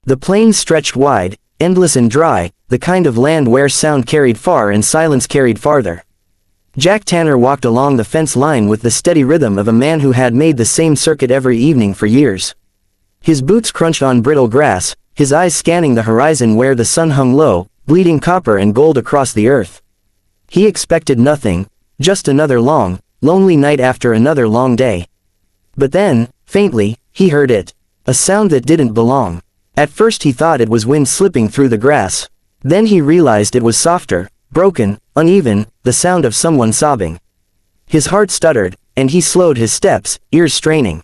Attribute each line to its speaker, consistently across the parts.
Speaker 1: The plains stretched wide, endless and dry, the kind of land where sound carried far and silence carried farther. Jack Tanner walked along the fence line with the steady rhythm of a man who had made the same circuit every evening for years. His boots crunched on brittle grass, his eyes scanning the horizon where the sun hung low, bleeding copper and gold across the earth. He expected nothing, just another long, lonely night after another long day. But then, faintly, he heard it. A sound that didn't belong. At first he thought it was wind slipping through the grass. Then he realized it was softer, broken, uneven, the sound of someone sobbing. His heart stuttered, and he slowed his steps, ears straining.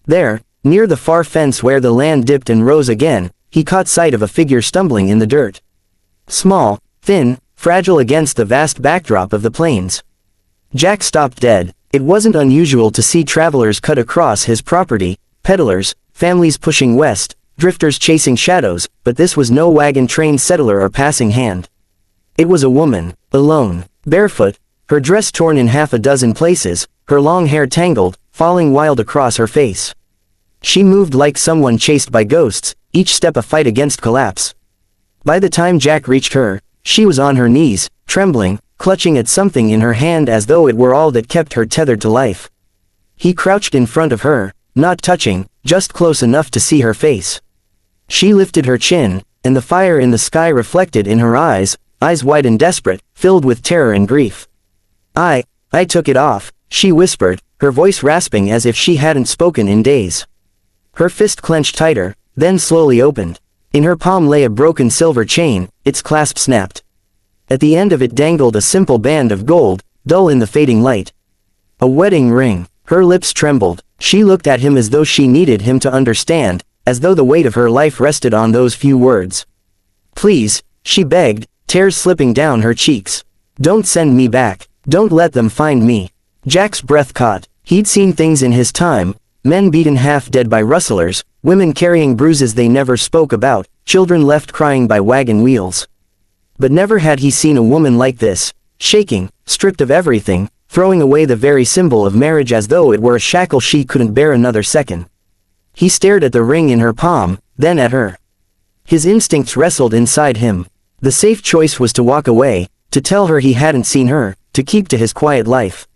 Speaker 1: There, near the far fence where the land dipped and rose again, he caught sight of a figure stumbling in the dirt. Small, thin, fragile against the vast backdrop of the plains. Jack stopped dead. It wasn't unusual to see travelers cut across his property, peddlers, families pushing west, drifters chasing shadows, but this was no wagon-train settler or passing hand. It was a woman, alone, barefoot, her dress torn in half a dozen places, her long hair tangled, falling wild across her face. She moved like someone chased by ghosts, each step a fight against collapse. By the time Jack reached her, she was on her knees, trembling, clutching at something in her hand as though it were all that kept her tethered to life. He crouched in front of her, not touching, just close enough to see her face. She lifted her chin, and the fire in the sky reflected in her eyes, eyes wide and desperate, filled with terror and grief. I took it off," she whispered, her voice rasping as if she hadn't spoken in days. Her fist clenched tighter, then slowly opened. In her palm lay a broken silver chain, its clasp snapped. At the end of it dangled a simple band of gold, dull in the fading light. A wedding ring. Her lips trembled. She looked at him as though she needed him to understand, as though the weight of her life rested on those few words. "Please," she begged, tears slipping down her cheeks. "Don't send me back. Don't let them find me." Jack's breath caught. He'd seen things in his time, men beaten half dead by rustlers, women carrying bruises they never spoke about, children left crying by wagon wheels. But never had he seen a woman like this, shaking, stripped of everything, throwing away the very symbol of marriage as though it were a shackle she couldn't bear another second. He stared at the ring in her palm, then at her. His instincts wrestled inside him. The safe choice was to walk away, to tell her he hadn't seen her, to keep to his quiet life.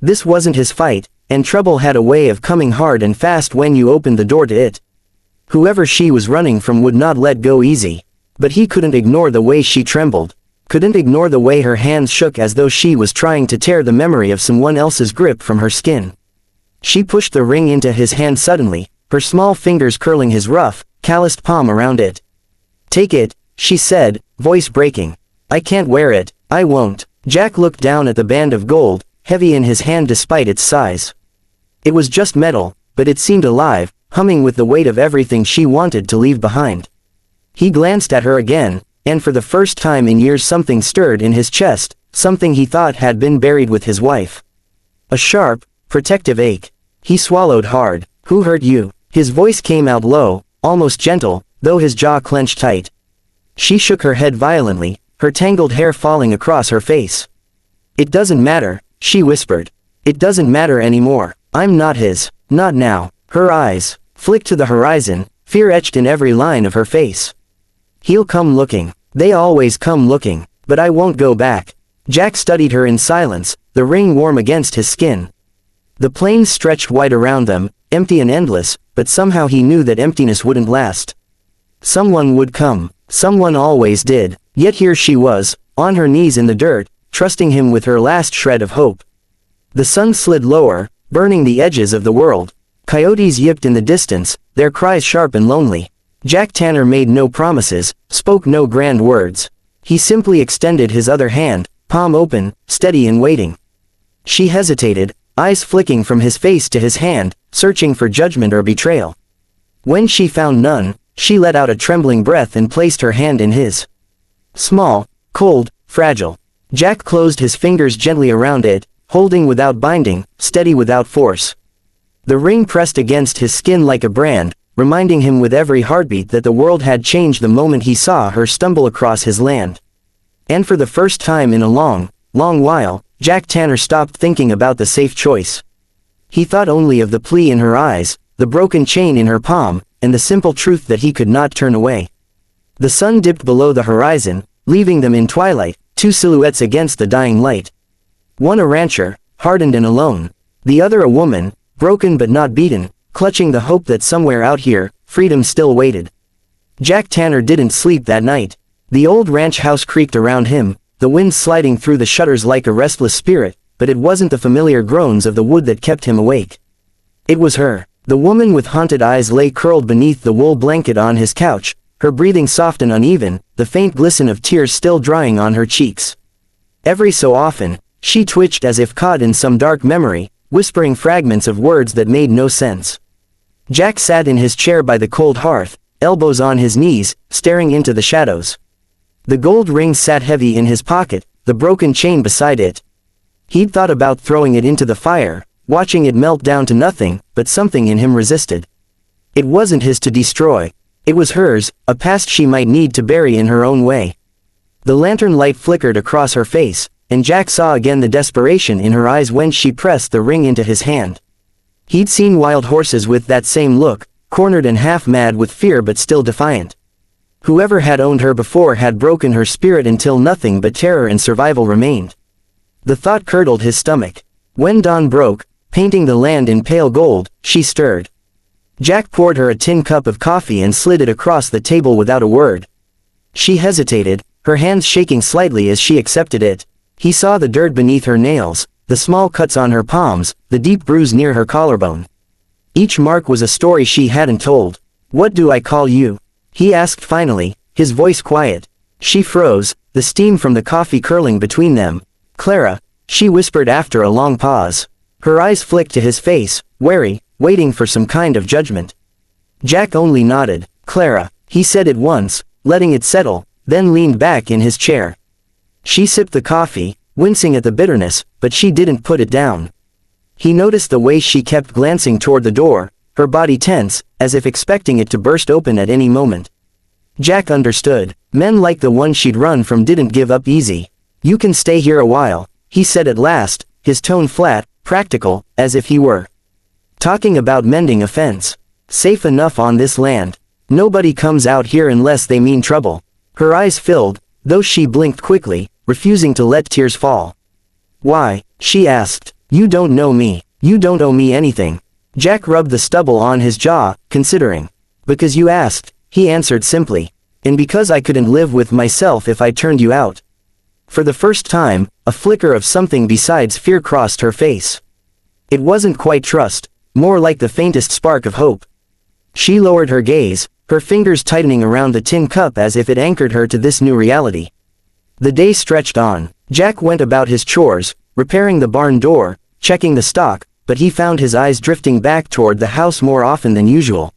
Speaker 1: This wasn't his fight, and trouble had a way of coming hard and fast when you opened the door to it. Whoever she was running from would not let go easy. But he couldn't ignore the way she trembled. Couldn't ignore the way her hands shook as though she was trying to tear the memory of someone else's grip from her skin. She pushed the ring into his hand suddenly, her small fingers curling his rough, calloused palm around it. "Take it," she said, voice breaking. "I can't wear it, I won't." Jack looked down at the band of gold, heavy in his hand despite its size. It was just metal, but it seemed alive, humming with the weight of everything she wanted to leave behind. He glanced at her again, and for the first time in years something stirred in his chest, something he thought had been buried with his wife. A sharp, protective ache. He swallowed hard. "Who hurt you?" His voice came out low, almost gentle, though his jaw clenched tight. She shook her head violently, her tangled hair falling across her face. "It doesn't matter," she whispered. "It doesn't matter anymore. I'm not his. Not now." Her eyes flicked to the horizon, fear etched in every line of her face. "He'll come looking. They always come looking. But I won't go back." Jack studied her in silence, the ring warm against his skin. The plains stretched wide around them, empty and endless, but somehow he knew that emptiness wouldn't last. Someone would come. Someone always did. Yet here she was, on her knees in the dirt, trusting him with her last shred of hope. The sun slid lower, burning the edges of the world. Coyotes yipped in the distance, their cries sharp and lonely. Jack Tanner made no promises, spoke no grand words. He simply extended his other hand, palm open, steady and waiting. She hesitated, eyes flicking from his face to his hand, searching for judgment or betrayal. When she found none, she let out a trembling breath and placed her hand in his. Small, cold, fragile. Jack closed his fingers gently around it, holding without binding, steady without force. The ring pressed against his skin like a brand, reminding him with every heartbeat that the world had changed the moment he saw her stumble across his land. And for the first time in a long, long while, Jack Tanner stopped thinking about the safe choice. He thought only of the plea in her eyes, the broken chain in her palm, and the simple truth that he could not turn away. The sun dipped below the horizon, leaving them in twilight, two silhouettes against the dying light. One a rancher, hardened and alone. The other a woman, broken but not beaten, clutching the hope that somewhere out here, freedom still waited. Jack Tanner didn't sleep that night. The old ranch house creaked around him, the wind sliding through the shutters like a restless spirit, but it wasn't the familiar groans of the wood that kept him awake. It was her. The woman with haunted eyes lay curled beneath the wool blanket on his couch, her breathing soft and uneven, the faint glisten of tears still drying on her cheeks. Every so often, she twitched as if caught in some dark memory, whispering fragments of words that made no sense. Jack sat in his chair by the cold hearth, elbows on his knees, staring into the shadows. The gold ring sat heavy in his pocket, the broken chain beside it. He'd thought about throwing it into the fire, watching it melt down to nothing, but something in him resisted. It wasn't his to destroy. It was hers, a past she might need to bury in her own way. The lantern light flickered across her face, and Jack saw again the desperation in her eyes when she pressed the ring into his hand. He'd seen wild horses with that same look, cornered and half mad with fear but still defiant. Whoever had owned her before had broken her spirit until nothing but terror and survival remained. The thought curdled his stomach. When dawn broke, painting the land in pale gold, she stirred. Jack poured her a tin cup of coffee and slid it across the table without a word. She hesitated, her hands shaking slightly as she accepted it. He saw the dirt beneath her nails, the small cuts on her palms, the deep bruise near her collarbone. Each mark was a story she hadn't told. "What do I call you?" he asked finally, his voice quiet. She froze, the steam from the coffee curling between them. "Clara," she whispered after a long pause. Her eyes flicked to his face, wary, waiting for some kind of judgment. Jack only nodded. "Clara," he said it once, letting it settle, then leaned back in his chair. She sipped the coffee, wincing at the bitterness, but she didn't put it down. He noticed the way she kept glancing toward the door, her body tense, as if expecting it to burst open at any moment. Jack understood. Men like the one she'd run from didn't give up easy. "You can stay here a while," he said at last, his tone flat, practical, as if he were talking about mending a fence. "Safe enough on this land. Nobody comes out here unless they mean trouble." Her eyes filled, though she blinked quickly, refusing to let tears fall. "Why?" she asked. "You don't know me. You don't owe me anything." Jack rubbed the stubble on his jaw, considering. "Because you asked," he answered simply. "And because I couldn't live with myself if I turned you out." For the first time, a flicker of something besides fear crossed her face. It wasn't quite trust, more like the faintest spark of hope. She lowered her gaze, her fingers tightening around the tin cup as if it anchored her to this new reality. The day stretched on. Jack went about his chores, repairing the barn door, checking the stock, but he found his eyes drifting back toward the house more often than usual.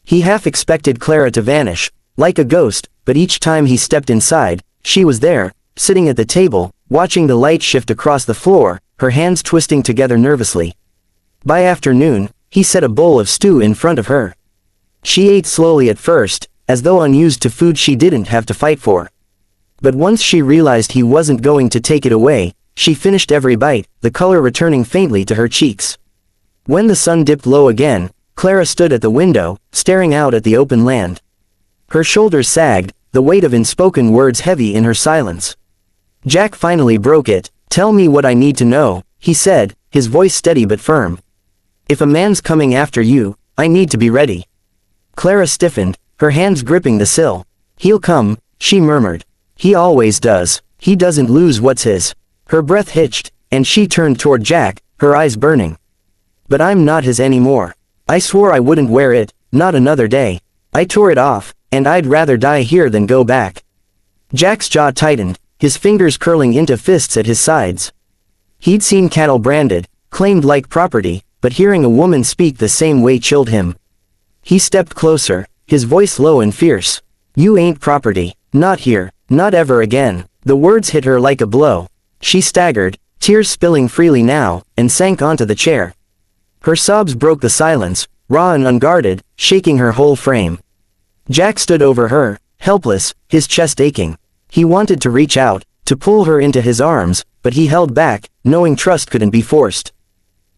Speaker 1: He half expected Clara to vanish, like a ghost, but each time he stepped inside, she was there, sitting at the table, watching the light shift across the floor, her hands twisting together nervously. By afternoon, he set a bowl of stew in front of her. She ate slowly at first, as though unused to food she didn't have to fight for. But once she realized he wasn't going to take it away, she finished every bite, the color returning faintly to her cheeks. When the sun dipped low again, Clara stood at the window, staring out at the open land. Her shoulders sagged, the weight of unspoken words heavy in her silence. Jack finally broke it. "Tell me what I need to know," he said, his voice steady but firm. "If a man's coming after you, I need to be ready." Clara stiffened, her hands gripping the sill. "He'll come," she murmured. "He always does. He doesn't lose what's his." Her breath hitched, and she turned toward Jack, her eyes burning. "But I'm not his anymore. I swore I wouldn't wear it, not another day. I tore it off, and I'd rather die here than go back." Jack's jaw tightened, his fingers curling into fists at his sides. He'd seen cattle branded, claimed like property, but hearing a woman speak the same way chilled him. He stepped closer, his voice low and fierce. "You ain't property. Not here. Not ever again." The words hit her like a blow. She staggered, tears spilling freely now, and sank onto the chair. Her sobs broke the silence, raw and unguarded, shaking her whole frame. Jack stood over her, helpless, his chest aching. He wanted to reach out, to pull her into his arms, but he held back, knowing trust couldn't be forced.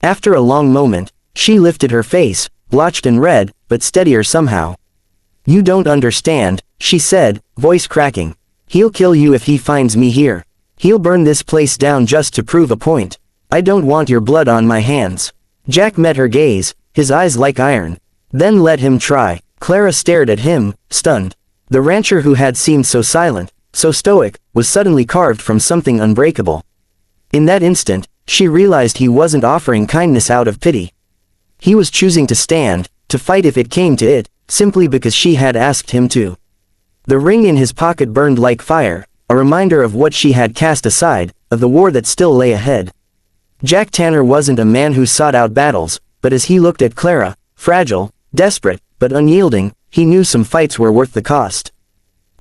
Speaker 1: After a long moment, she lifted her face, blotched and red, but steadier somehow. "You don't understand," she said, voice cracking. "He'll kill you if he finds me here. He'll burn this place down just to prove a point. I don't want your blood on my hands." Jack met her gaze, his eyes like iron. "Then let him try." Clara stared at him, stunned. The rancher who had seemed so silent, so stoic, was suddenly carved from something unbreakable. In that instant, she realized he wasn't offering kindness out of pity. He was choosing to stand, to fight if it came to it, simply because she had asked him to. The ring in his pocket burned like fire, a reminder of what she had cast aside, of the war that still lay ahead. Jack Tanner wasn't a man who sought out battles, but as he looked at Clara, fragile, desperate, but unyielding, he knew some fights were worth the cost.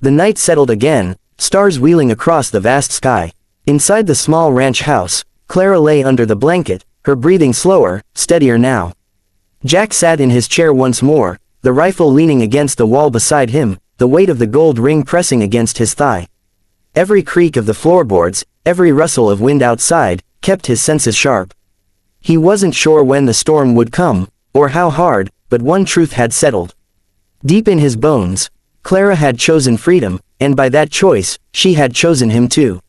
Speaker 1: The night settled again, stars wheeling across the vast sky. Inside the small ranch house, Clara lay under the blanket, her breathing slower, steadier now. Jack sat in his chair once more, the rifle leaning against the wall beside him, the weight of the gold ring pressing against his thigh. Every creak of the floorboards, every rustle of wind outside, kept his senses sharp. He wasn't sure when the storm would come, or how hard, but one truth had settled. Deep in his bones, Clara had chosen freedom, and by that choice, she had chosen him too.